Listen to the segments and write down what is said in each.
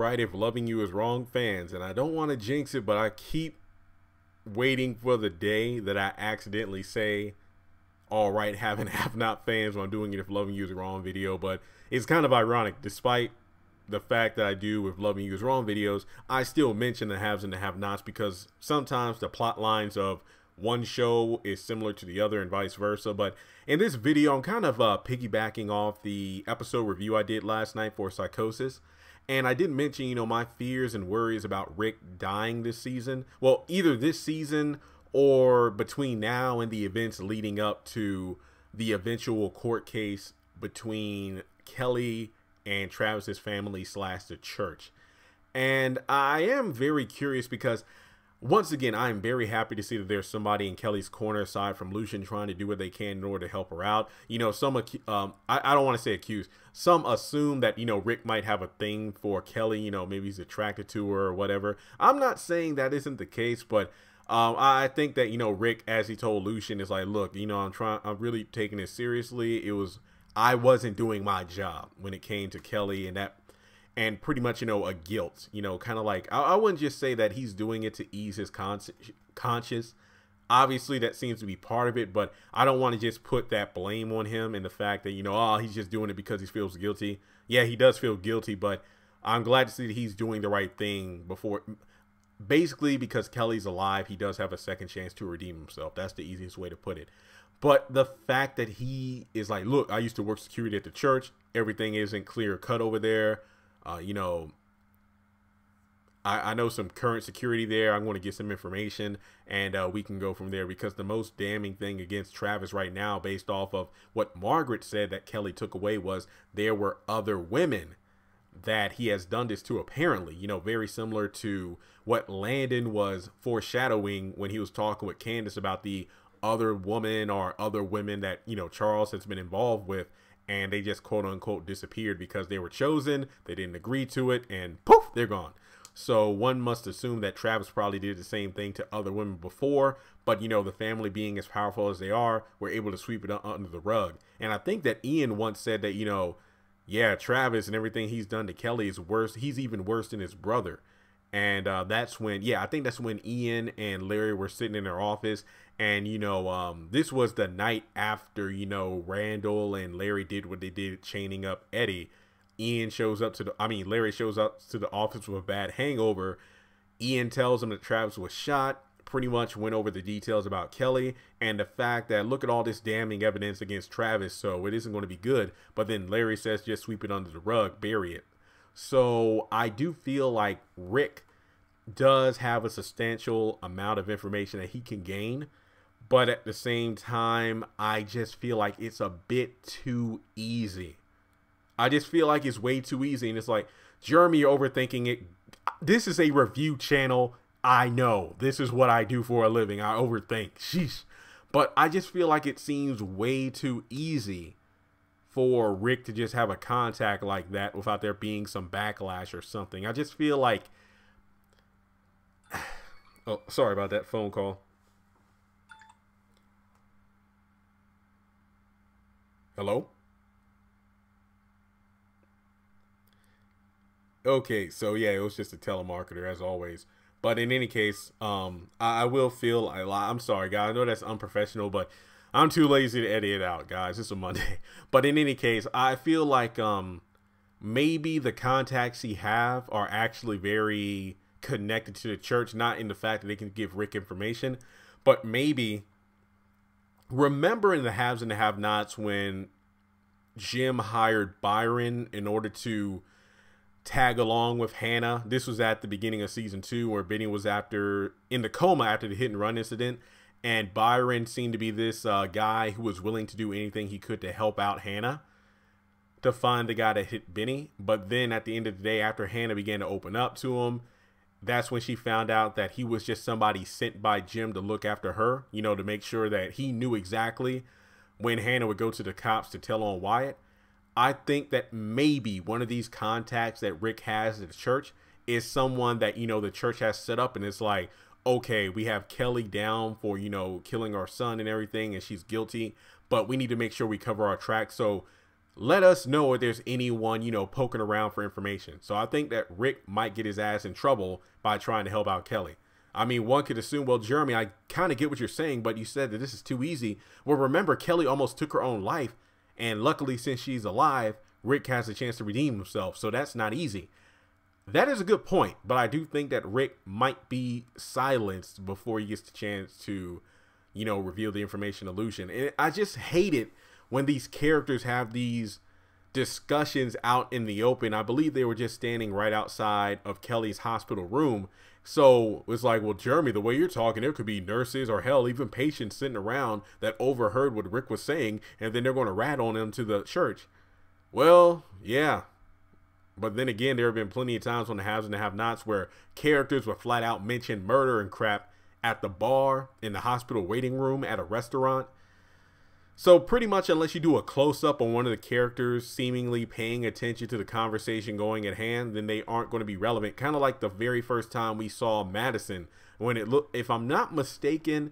right if loving you is wrong fans, and I don't want to jinx it, but I keep waiting for the day that I accidentally say all right have and have not fans when I'm doing it if loving you is wrong video. But it's kind of ironic, despite the fact that I do with loving you is wrong videos, I still mention the haves and the have nots, because sometimes the plot lines of one show is similar to the other and vice versa. But in this video, I'm kind of piggybacking off the episode review I did last night for Psychosis. And I did mention, you know, my fears and worries about Rick dying this season. Well, either this season or between now and the events leading up to the eventual court case between Kelly and Travis's family / the church. And I am very curious because, once again, I'm very happy to see that there's somebody in Kelly's corner aside from Lucian trying to do what they can in order to help her out. You know, some I don't want to say accused. Some assume that, you know, Rick might have a thing for Kelly. You know, maybe he's attracted to her or whatever. I'm not saying that isn't the case, but I think that, you know, Rick, as he told Lucian, is like, look, you know, I'm really taking it seriously. I wasn't doing my job when it came to Kelly, and pretty much, you know, a guilt, you know, kind of like, I wouldn't just say that he's doing it to ease his conscience. Obviously, that seems to be part of it, but I don't want to just put that blame on him and the fact that, you know, oh, he's just doing it because he feels guilty. Yeah, he does feel guilty, but I'm glad to see that he's doing the right thing before. Basically, because Kelly's alive, he does have a second chance to redeem himself. That's the easiest way to put it. But the fact that he is like, look, I used to work security at the church. Everything isn't clear cut over there. You know, I know some current security there. I'm going to get some information, and we can go from there, because the most damning thing against Travis right now, based off of what Margaret said that Kelly took away, was there were other women that he has done this to, apparently. You know, very similar to what Landon was foreshadowing when he was talking with Candace about the other woman or other women that, you know, Charles has been involved with, and they just quote unquote disappeared because they were chosen, they didn't agree to it, and poof, they're gone. So one must assume that Travis probably did the same thing to other women before, but, you know, the family being as powerful as they are, were able to sweep it under the rug. And I think that Ian once said that, you know, yeah, Travis and everything he's done to Kelly is worse. He's even worse than his brother. And that's when, yeah, I think that's when Ian and Larry were sitting in their office. And, you know, this was the night after, you know, Randall and Larry did what they did, chaining up Eddie. Larry shows up to the office with a bad hangover. Ian tells him that Travis was shot, pretty much went over the details about Kelly and the fact that, look at all this damning evidence against Travis, so it isn't going to be good. But then Larry says, just sweep it under the rug, bury it. So I do feel like Rick does have a substantial amount of information that he can gain, but at the same time, I just feel like it's a bit too easy. I just feel like it's way too easy, and it's like, Jeremy, you're overthinking it. This is a review channel. I know. This is what I do for a living. I overthink. Sheesh. But I just feel like it seems way too easy for Rick to just have a contact like that without there being some backlash or something. I just feel like... Oh, sorry about that phone call. Hello? Okay, so yeah, it was just a telemarketer as always. But in any case, I will feel I'm sorry, guys. I know that's unprofessional, but I'm too lazy to edit it out, guys. It's a Monday. But in any case, I feel like maybe the contacts he have are actually very connected to the church, not in the fact that they can give Rick information, but maybe remember in the haves and the have-nots when Jim hired Byron in order to tag along with Hannah. This was at the beginning of season 2, where Benny was in the coma after the hit and run incident, and Byron seemed to be this guy who was willing to do anything he could to help out Hannah to find the guy that hit Benny. But then at the end of the day, after Hannah began to open up to him, that's when she found out that he was just somebody sent by Jim to look after her, you know, to make sure that he knew exactly when Hannah would go to the cops to tell on Wyatt. I think that maybe one of these contacts that Rick has at the church is someone that, you know, the church has set up, and it's like, okay, we have Kelly down for, you know, killing our son and everything, and she's guilty, but we need to make sure we cover our tracks. So let us know if there's anyone, you know, poking around for information. So I think that Rick might get his ass in trouble by trying to help out Kelly. I mean, one could assume, well, Jeremy, I kind of get what you're saying, but you said that this is too easy. Well, remember, Kelly almost took her own life. And luckily, since she's alive, Rick has a chance to redeem himself. So that's not easy. That is a good point. But I do think that Rick might be silenced before he gets the chance to, you know, reveal the information to Lucian. And I just hate it when these characters have these discussions out in the open. I believe they were just standing right outside of Kelly's hospital room. So it's like, well, Jeremy, the way you're talking, there could be nurses or hell, even patients sitting around that overheard what Rick was saying, and then they're going to rat on him to the church. Well, yeah. But then again, there have been plenty of times on the haves and the have-nots where characters would flat out mention murder and crap at the bar, in the hospital waiting room, at a restaurant. So pretty much unless you do a close-up on one of the characters seemingly paying attention to the conversation going at hand, then they aren't going to be relevant. Kind of like the very first time we saw Madison, when it looked, if I'm not mistaken,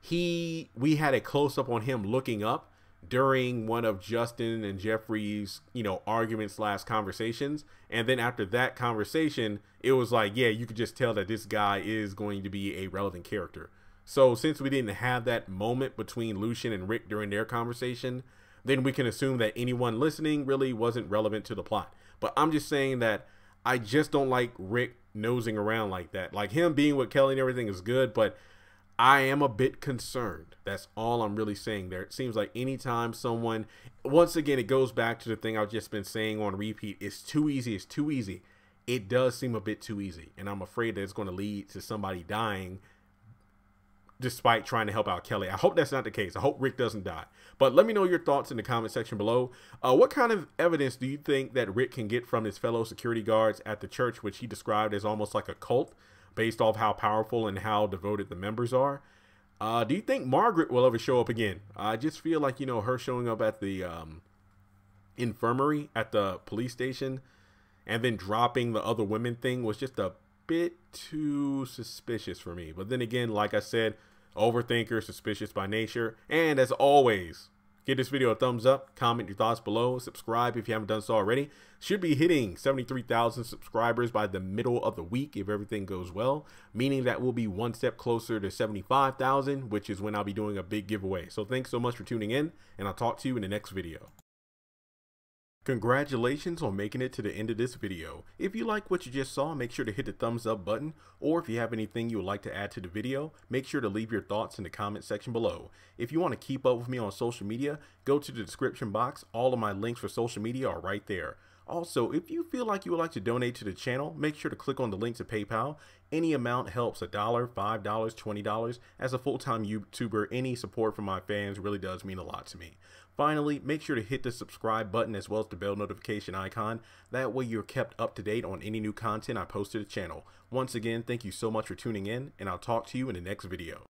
we had a close-up on him looking up during one of Justin and Jeffrey's, you know, arguments / conversations. And then after that conversation, it was like, yeah, you could just tell that this guy is going to be a relevant character. So since we didn't have that moment between Lucian and Rick during their conversation, then we can assume that anyone listening really wasn't relevant to the plot. But I'm just saying that I just don't like Rick nosing around like that. Like, him being with Kelly and everything is good, but I am a bit concerned. That's all I'm really saying there. It seems like anytime someone, once again, it goes back to the thing I've just been saying on repeat. It's too easy. It's too easy. It does seem a bit too easy. And I'm afraid that it's going to lead to somebody dying despite trying to help out Kelly. I hope that's not the case. I hope Rick doesn't die. But let me know your thoughts in the comment section below. What kind of evidence do you think that Rick can get from his fellow security guards at the church, which he described as almost like a cult, based off how powerful and how devoted the members are? Do you think Margaret will ever show up again? I just feel like, you know, her showing up at the infirmary at the police station and then dropping the other women thing was just a bit too suspicious for me. But then again, like I said, overthinker, suspicious by nature. And as always, give this video a thumbs up, comment your thoughts below, subscribe if you haven't done so already. Should be hitting 73,000 subscribers by the middle of the week if everything goes well, meaning that we'll be one step closer to 75,000, which is when I'll be doing a big giveaway. So thanks so much for tuning in, and I'll talk to you in the next video. Congratulations on making it to the end of this video. If you like what you just saw, make sure to hit the thumbs up button, or if you have anything you would like to add to the video, make sure to leave your thoughts in the comment section below. If you want to keep up with me on social media, go to the description box. All of my links for social media are right there. Also, if you feel like you would like to donate to the channel, make sure to click on the link to PayPal. Any amount helps. $1, $5, $20. As a full-time YouTuber, any support from my fans really does mean a lot to me. Finally, make sure to hit the subscribe button as well as the bell notification icon. That way you're kept up to date on any new content I post to the channel. Once again, thank you so much for tuning in, and I'll talk to you in the next video.